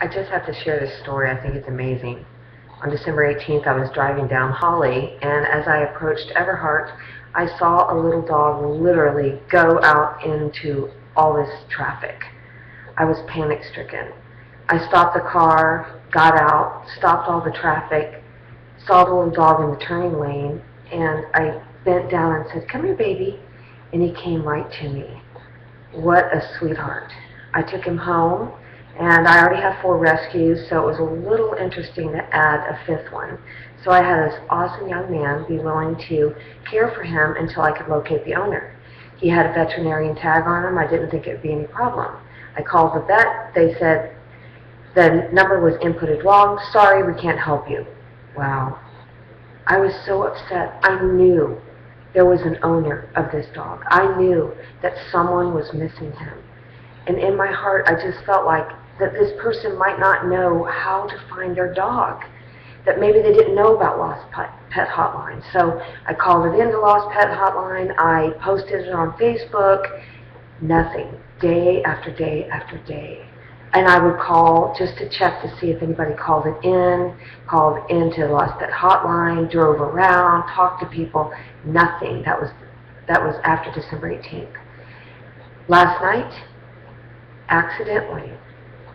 I just have to share this story. I think it's amazing. On December 18th, I was driving down Holly, and as I approached Everhart, I saw a little dog literally go out into all this traffic. I was panic stricken. I stopped the car, got out, stopped all the traffic, saw the little dog in the turning lane, and I bent down and said, "Come here, baby." And he came right to me. What a sweetheart. I took him home, and I already have 4 rescues, so it was a little interesting to add a 5th one. So I had this awesome young man be willing to care for him until I could locate the owner. He had a veterinarian tag on him. I didn't think it would be any problem. I called the vet. They said the number was inputted wrong. "Sorry, we can't help you." Wow. I was so upset. I knew there was an owner of this dog. I knew that someone was missing him. And in my heart, I just felt like that this person might not know how to find their dog, that maybe they didn't know about Lost Pet Hotline. So I called it into Lost Pet Hotline. I posted it on Facebook. Nothing. Day after day after day. And I would call just to check to see if anybody called into the Lost Pet Hotline, drove around, talked to people. Nothing. That was after December 18th. Last night, accidentally,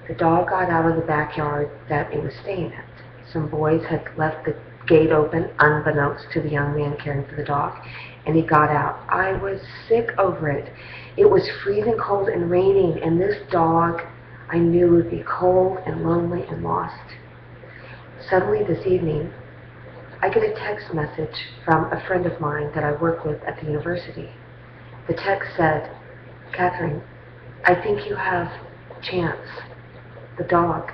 the dog got out of the backyard that it was staying at. Some boys had left the gate open unbeknownst to the young man caring for the dog, and he got out. I was sick over it. It was freezing cold and raining, and this dog I knew would be cold and lonely and lost. Suddenly this evening, I get a text message from a friend of mine that I work with at the university. The text said, "Catherine, I think you have Chance, the dog.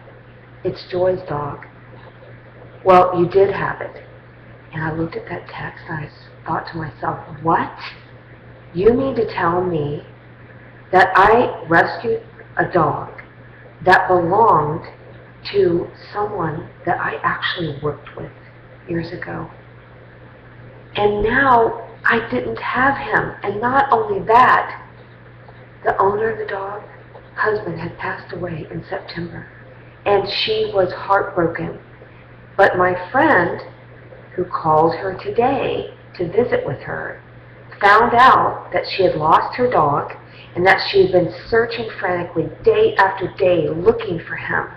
It's Joy's dog. Well, you did have it." And I looked at that text and I thought to myself, what? You mean to tell me that I rescued a dog that belonged to someone that I actually worked with years ago? And now I didn't have him. And not only that, the owner of the dog, husband, had passed away in September. And she was heartbroken. But my friend, who called her today to visit with her, found out that she had lost her dog and that she had been searching frantically day after day looking for him,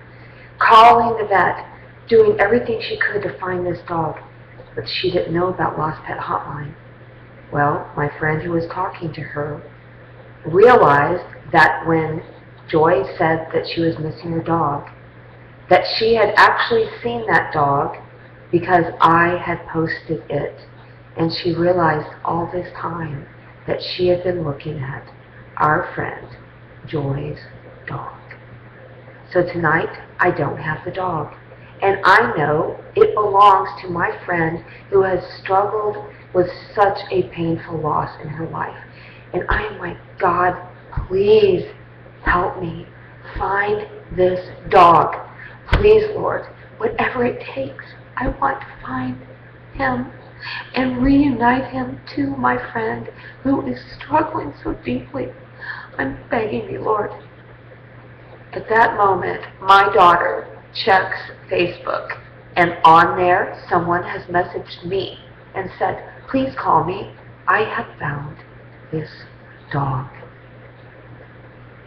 calling the vet, doing everything she could to find this dog, but she didn't know about Lost Pet Hotline. Well, my friend who was talking to her realized that when Joy said that she was missing her dog, that she had actually seen that dog because I had posted it. And she realized all this time that she had been looking at our friend Joy's dog. So tonight, I don't have the dog. And I know it belongs to my friend who has struggled with such a painful loss in her life. And I am like, God, please help me find this dog. Please, Lord, whatever it takes, I want to find him and reunite him to my friend who is struggling so deeply. I'm begging you, Lord. At that moment, my daughter checks Facebook, and on there, someone has messaged me and said, "Please call me. I have found this dog."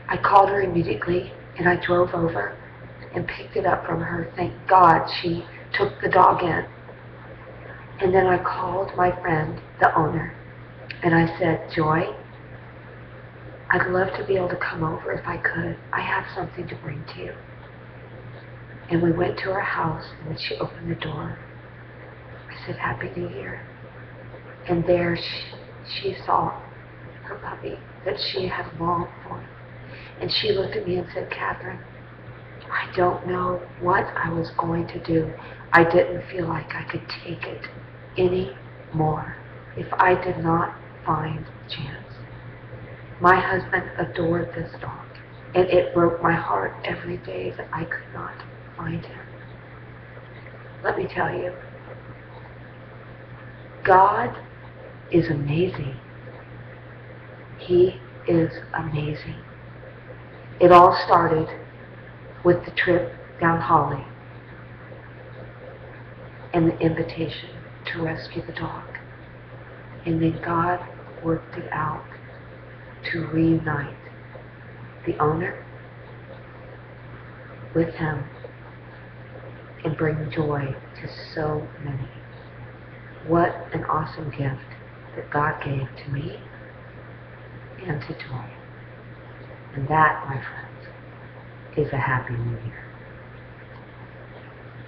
I called her immediately, and I drove over and picked it up from her. Thank God she took the dog in. And then I called my friend, the owner, and I said, "Joy, I'd love to be able to come over if I could. I have something to bring to you." And we went to her house, and when she opened the door, I said, "Happy New Year." And there she saw her puppy that she had longed for. And she looked at me and said, "Catherine, I don't know what I was going to do. I didn't feel like I could take it anymore if I did not find Chance." My husband adored this dog, and it broke my heart every day that I could not find him. Let me tell you, God is amazing. He is amazing. It all started with the trip down Holly and the invitation to rescue the dog. And then God worked it out to reunite the owner with him and bring joy to so many. What an awesome gift that God gave to me and to Joy. And that, my friends, is a happy new year.